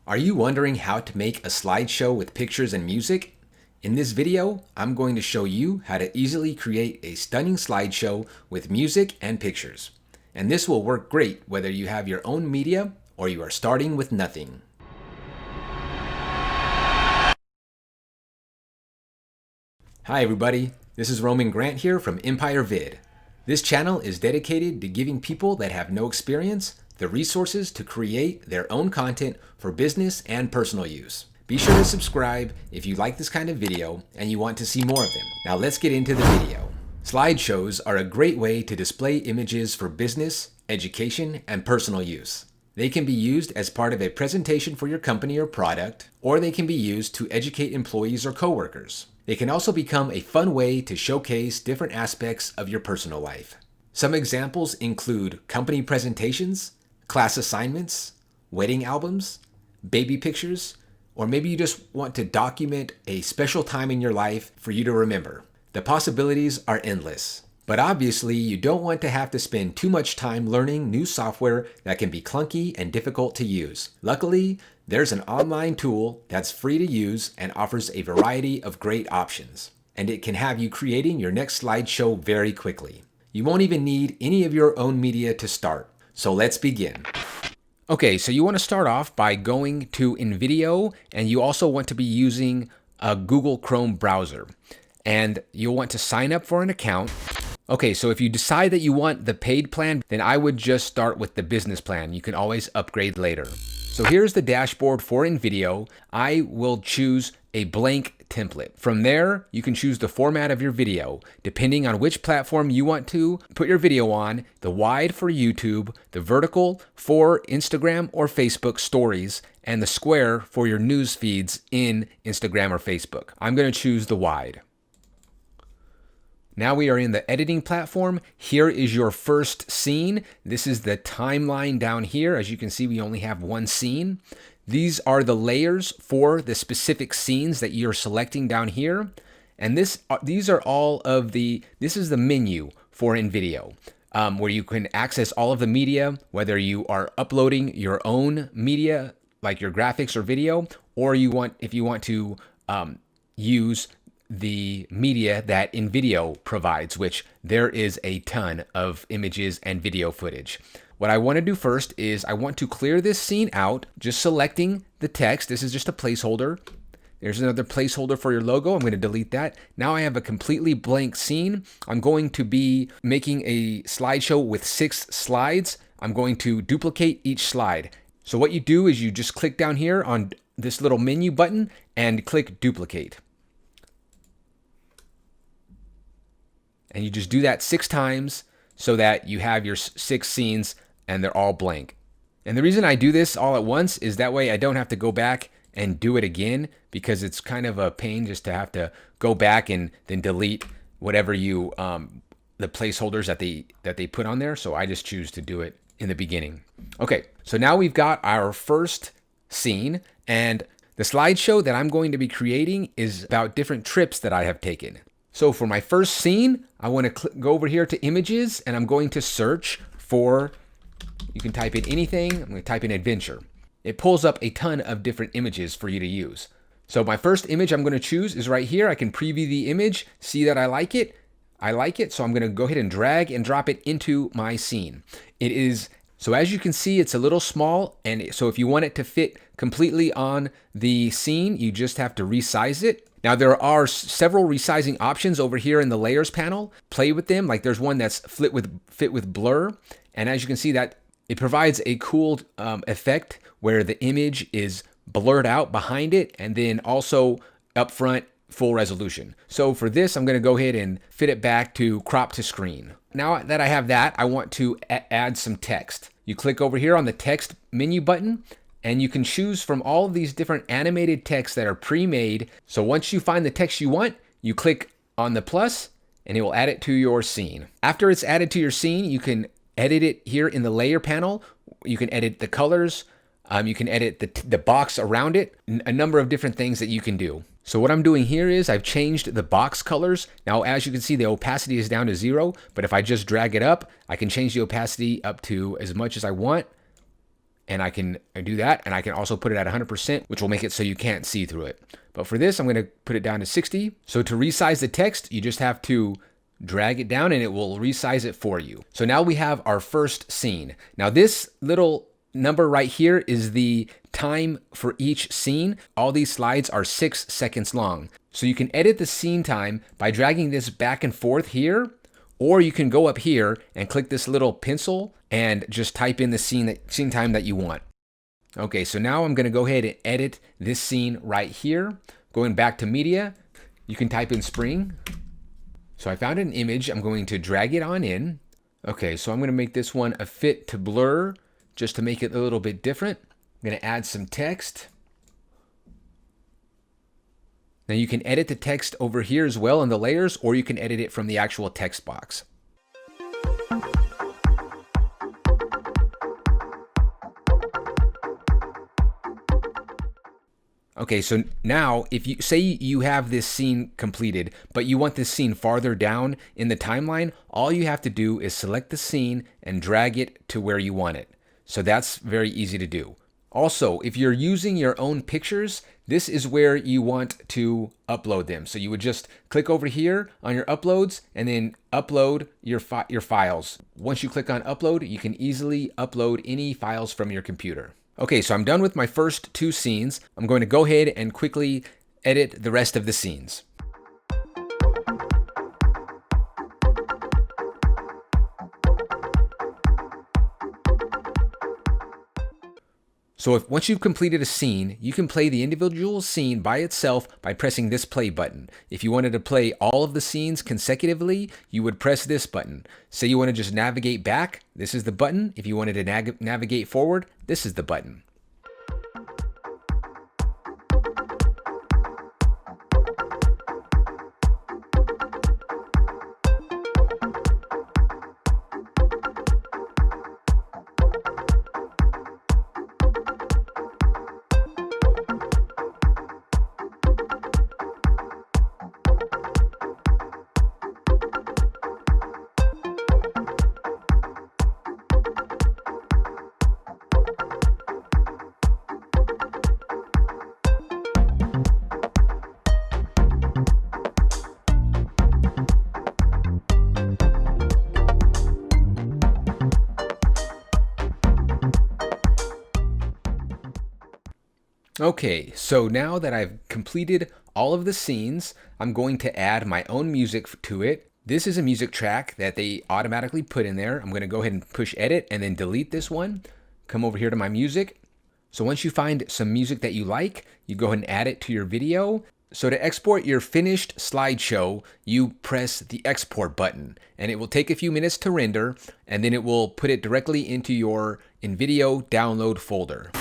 Are you wondering how to make a slideshow with pictures and music? In this video, I'm going to show you how to easily create a stunning slideshow with music and pictures. And this will work great whether you have your own media or you are starting with nothing. Hi everybody, this is Roman Grant here from Empire Vid. This channel is dedicated to giving people that have no experience the resources to create their own content for business and personal use. Be sure to subscribe if you like this kind of video and you want to see more of them. Now let's get into the video. Slideshows are a great way to display images for business, education, and personal use. They can be used as part of a presentation for your company or product, or they can be used to educate employees or coworkers. They can also become a fun way to showcase different aspects of your personal life. Some examples include company presentations, class assignments, wedding albums, baby pictures, or maybe you just want to document a special time in your life for you to remember. The possibilities are endless. But obviously, you don't want to have to spend too much time learning new software that can be clunky and difficult to use. Luckily, there's an online tool that's free to use and offers a variety of great options. And it can have you creating your next slideshow very quickly. You won't even need any of your own media to start. So let's begin. Okay, so you want to start off by going to InVideo, and you also want to be using a Google Chrome browser. And you'll want to sign up for an account. Okay, so if you decide that you want the paid plan, then I would just start with the business plan. You can always upgrade later. So here's the dashboard for InVideo. I will choose a blank template. From there, you can choose the format of your video, depending on which platform you want to put your video on, the wide for YouTube, the vertical for Instagram or Facebook stories, and the square for your news feeds in Instagram or Facebook. I'm going to choose the wide. Now we are in the editing platform. Here is your first scene. This is the timeline down here. As you can see, we only have one scene. These are the layers for the specific scenes that you're selecting down here. And these are all of this is the menu for InVideo, where you can access all of the media, whether you are uploading your own media, like your graphics or video, or if you want to use the media that InVideo provides, which there is a ton of images and video footage. What I want to do first is I want to clear this scene out, just selecting the text. This is just a placeholder. There's another placeholder for your logo. I'm going to delete that. Now I have a completely blank scene. I'm going to be making a slideshow with 6 slides. I'm going to duplicate each slide. So what you do is you just click down here on this little menu button and click duplicate. And you just do that 6 times so that you have your 6 scenes and they're all blank. And the reason I do this all at once is that way I don't have to go back and do it again, because it's kind of a pain just to have to go back and then delete whatever the placeholders that they put on there. So I just choose to do it in the beginning. Okay, so now we've got our first scene, and the slideshow that I'm going to be creating is about different trips that I have taken. So for my first scene, I want to go over here to images, and I'm going to search for, you can type in anything. I'm going to type in adventure. It pulls up a ton of different images for you to use. So my first image I'm going to choose is right here. I can preview the image, see that I like it. So I'm going to go ahead and drag and drop it into my scene. So as you can see, it's a little small, and so if you want it to fit completely on the scene, you just have to resize it. Now there are several resizing options over here in the layers panel. Play with them. Like there's one that's fit with blur, and as you can see, that it provides a cool effect where the image is blurred out behind it, and then also up front full resolution. So for this, I'm going to go ahead and fit it back to crop to screen. Now that I have that, I want to add some text. You click over here on the text menu button, and you can choose from all of these different animated texts that are pre-made. So once you find the text you want, you click on the plus and it will add it to your scene. After it's added to your scene, you can edit it here in the layer panel. You can edit the colors. You can edit the box around it, a number of different things that you can do. So what I'm doing here is I've changed the box colors. Now, as you can see, the opacity is down to 0, but if I just drag it up, I can change the opacity up to as much as I want. and I can do that, and I can also put it at 100%, which will make it so you can't see through it. But for this, I'm going to put it down to 60. So to resize the text, you just have to drag it down and it will resize it for you. So now we have our first scene. Now this little number right here is the time for each scene. All these slides are 6 seconds long. So you can edit the scene time by dragging this back and forth here, or you can go up here and click this little pencil and just type in the scene time that you want. Okay, so now I'm gonna go ahead and edit this scene right here. Going back to media, you can type in spring. So I found an image, I'm going to drag it on in. Okay, so I'm gonna make this one a fit to blur just to make it a little bit different. I'm gonna add some text. Now you can edit the text over here as well in the layers, or you can edit it from the actual text box. Okay, so now if you say you have this scene completed, but you want this scene farther down in the timeline, all you have to do is select the scene and drag it to where you want it. So that's very easy to do. Also, if you're using your own pictures, this is where you want to upload them. So you would just click over here on your uploads and then upload your files. Once you click on upload, you can easily upload any files from your computer. Okay, so I'm done with my first 2 scenes. I'm going to go ahead and quickly edit the rest of the scenes. So once you've completed a scene, you can play the individual scene by itself by pressing this play button. If you wanted to play all of the scenes consecutively, you would press this button. Say you want to just navigate back, this is the button. If you wanted to navigate forward, this is the button. Okay, so now that I've completed all of the scenes, I'm going to add my own music to it. This is a music track that they automatically put in there. I'm going to go ahead and push edit and then delete this one. Come over here to my music. So once you find some music that you like, you go ahead and add it to your video. So to export your finished slideshow, you press the export button and it will take a few minutes to render, and then it will put it directly into your InVideo download folder.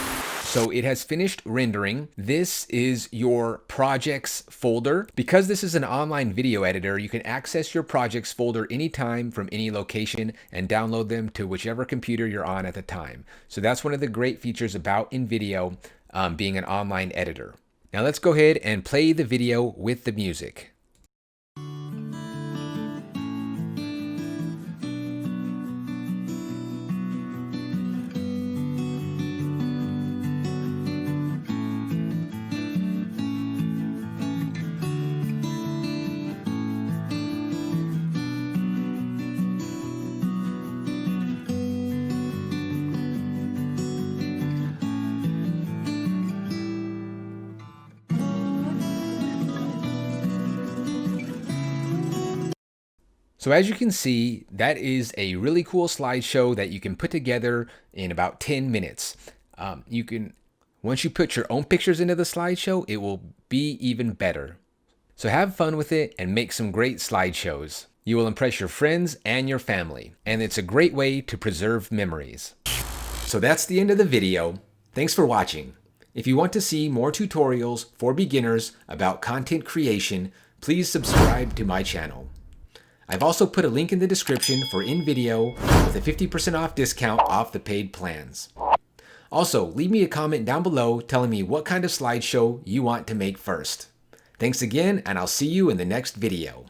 So it has finished rendering. This is your projects folder. Because this is an online video editor, you can access your projects folder anytime from any location and download them to whichever computer you're on at the time. So that's one of the great features about InVideo being an online editor. Now let's go ahead and play the video with the music. So as you can see, that is a really cool slideshow that you can put together in about 10 minutes. Once you put your own pictures into the slideshow, it will be even better. So have fun with it and make some great slideshows. You will impress your friends and your family, and it's a great way to preserve memories. So that's the end of the video. Thanks for watching. If you want to see more tutorials for beginners about content creation, please subscribe to my channel. I've also put a link in the description for InVideo with a 50% off discount off the paid plans. Also, leave me a comment down below telling me what kind of slideshow you want to make first. Thanks again, and I'll see you in the next video.